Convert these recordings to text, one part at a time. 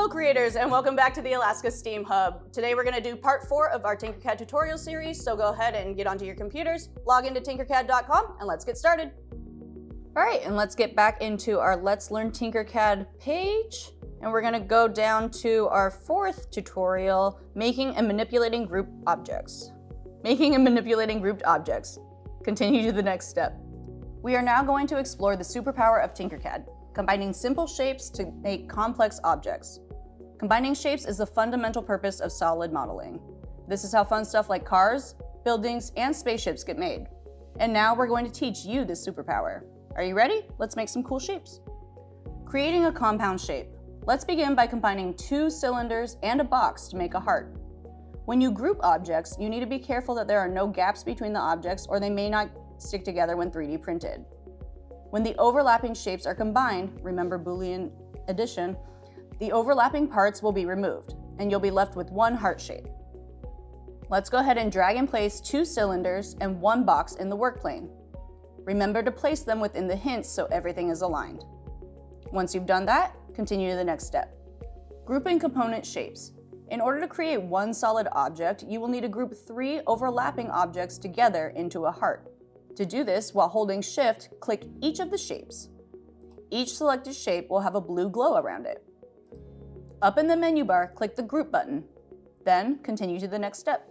Hello creators, and welcome back to the Alaska STEAM Hub. Today we're going to do part 4 of our Tinkercad tutorial series, so go ahead and get onto your computers, log into tinkercad.com, and let's get started. Alright, and let's get back into our Let's Learn Tinkercad page, and we're going to go down to our 4th tutorial, Making and Manipulating Group Objects. Making and Manipulating Grouped Objects. Continue to the next step. We are now going to explore the superpower of Tinkercad, combining simple shapes to make complex objects. Combining shapes is the fundamental purpose of solid modeling. This is how fun stuff like cars, buildings, and spaceships get made. And now we're going to teach you this superpower. Are you ready? Let's make some cool shapes. Creating a compound shape. Let's begin by combining 2 cylinders and a box to make a heart. When you group objects, you need to be careful that there are no gaps between the objects or they may not stick together when 3D printed. When the overlapping shapes are combined, remember Boolean addition, the overlapping parts will be removed, and you'll be left with one heart shape. Let's go ahead and drag and place 2 cylinders and 1 box in the work plane. Remember to place them within the hints so everything is aligned. Once you've done that, continue to the next step. Grouping component shapes. In order to create one solid object, you will need to group 3 overlapping objects together into a heart. To do this, while holding Shift, click each of the shapes. Each selected shape will have a blue glow around it. Up in the menu bar, click the Group button. Then, continue to the next step.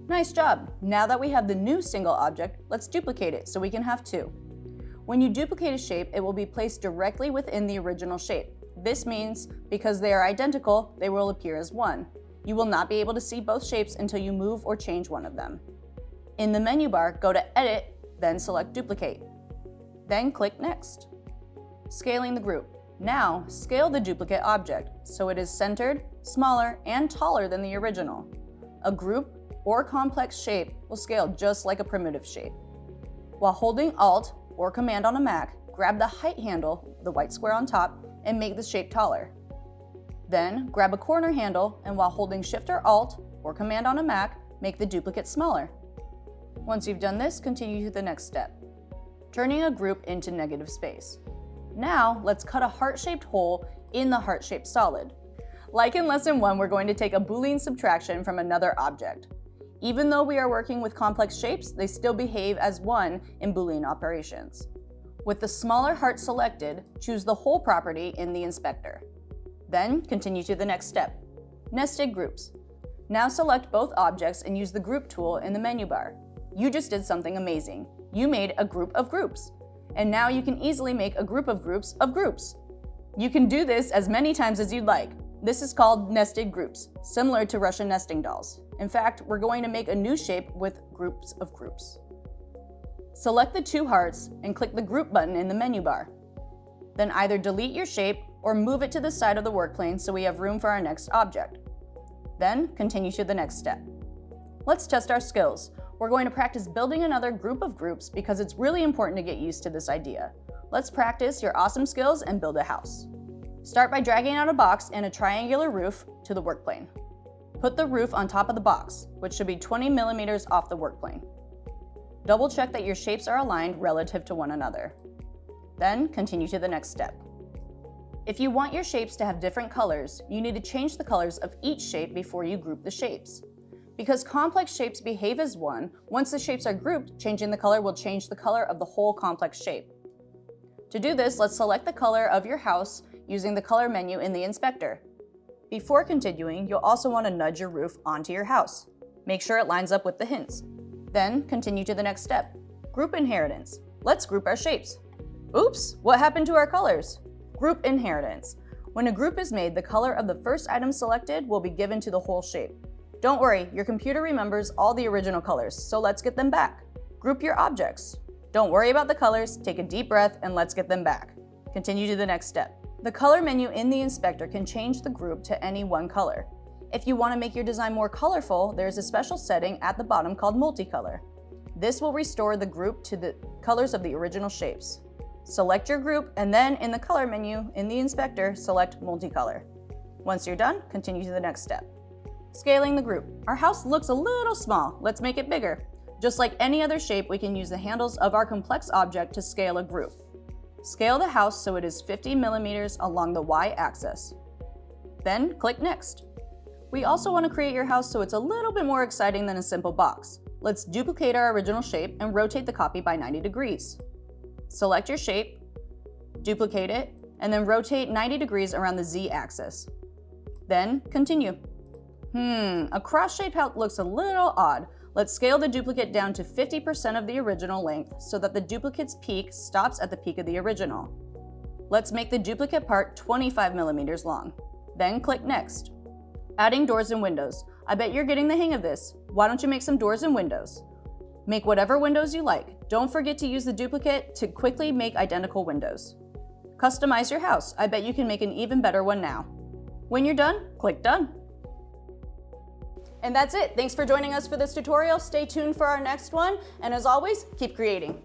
Nice job! Now that we have the new single object, let's duplicate it so we can have 2. When you duplicate a shape, it will be placed directly within the original shape. This means, because they are identical, they will appear as one. You will not be able to see both shapes until you move or change one of them. In the menu bar, go to Edit, then select Duplicate. Then click Next. Scaling the group. Now, scale the duplicate object so it is centered, smaller, and taller than the original. A group or complex shape will scale just like a primitive shape. While holding Alt or Command on a Mac, grab the height handle, the white square on top, and make the shape taller. Then, grab a corner handle, and while holding Shift or Alt or Command on a Mac, make the duplicate smaller. Once you've done this, continue to the next step, turning a group into negative space. Now, let's cut a heart-shaped hole in the heart-shaped solid. Like in Lesson 1, we're going to take a Boolean subtraction from another object. Even though we are working with complex shapes, they still behave as one in Boolean operations. With the smaller heart selected, choose the hole property in the inspector. Then, continue to the next step, nested groups. Now select both objects and use the Group tool in the menu bar. You just did something amazing. You made a group of groups. And now you can easily make a group of groups of groups. You can do this as many times as you'd like. This is called nested groups, similar to Russian nesting dolls. In fact, we're going to make a new shape with groups of groups. Select the 2 hearts and click the Group button in the menu bar. Then either delete your shape or move it to the side of the work plane so we have room for our next object. Then continue to the next step. Let's test our skills. We're going to practice building another group of groups because it's really important to get used to this idea. Let's practice your awesome skills and build a house. Start by dragging out a box and a triangular roof to the work plane. Put the roof on top of the box, which should be 20 millimeters off the work plane. Double check that your shapes are aligned relative to one another. Then continue to the next step. If you want your shapes to have different colors, you need to change the colors of each shape before you group the shapes. Because complex shapes behave as one, once the shapes are grouped, changing the color will change the color of the whole complex shape. To do this, let's select the color of your house using the color menu in the inspector. Before continuing, you'll also want to nudge your roof onto your house. Make sure it lines up with the hints. Then continue to the next step. Group inheritance. Let's group our shapes. Oops, what happened to our colors? Group inheritance. When a group is made, the color of the first item selected will be given to the whole shape. Don't worry, your computer remembers all the original colors, so let's get them back. Group your objects. Don't worry about the colors, take a deep breath, and let's get them back. Continue to the next step. The color menu in the inspector can change the group to any one color. If you want to make your design more colorful, there's a special setting at the bottom called multicolor. This will restore the group to the colors of the original shapes. Select your group, and then in the color menu in the inspector, select multicolor. Once you're done, continue to the next step. Scaling the group. Our house looks a little small. Let's make it bigger. Just like any other shape, we can use the handles of our complex object to scale a group. Scale the house so it is 50 millimeters along the y-axis. Then click Next. We also want to create your house so it's a little bit more exciting than a simple box. Let's duplicate our original shape and rotate the copy by 90 degrees. Select your shape, duplicate it, and then rotate 90 degrees around the Z-axis. Then continue. A cross-shaped house looks a little odd. Let's scale the duplicate down to 50% of the original length so that the duplicate's peak stops at the peak of the original. Let's make the duplicate part 25 millimeters long. Then click Next. Adding doors and windows. I bet you're getting the hang of this. Why don't you make some doors and windows? Make whatever windows you like. Don't forget to use the duplicate to quickly make identical windows. Customize your house. I bet you can make an even better one now. When you're done, click Done. And that's it. Thanks for joining us for this tutorial. Stay tuned for our next one. And as always, keep creating.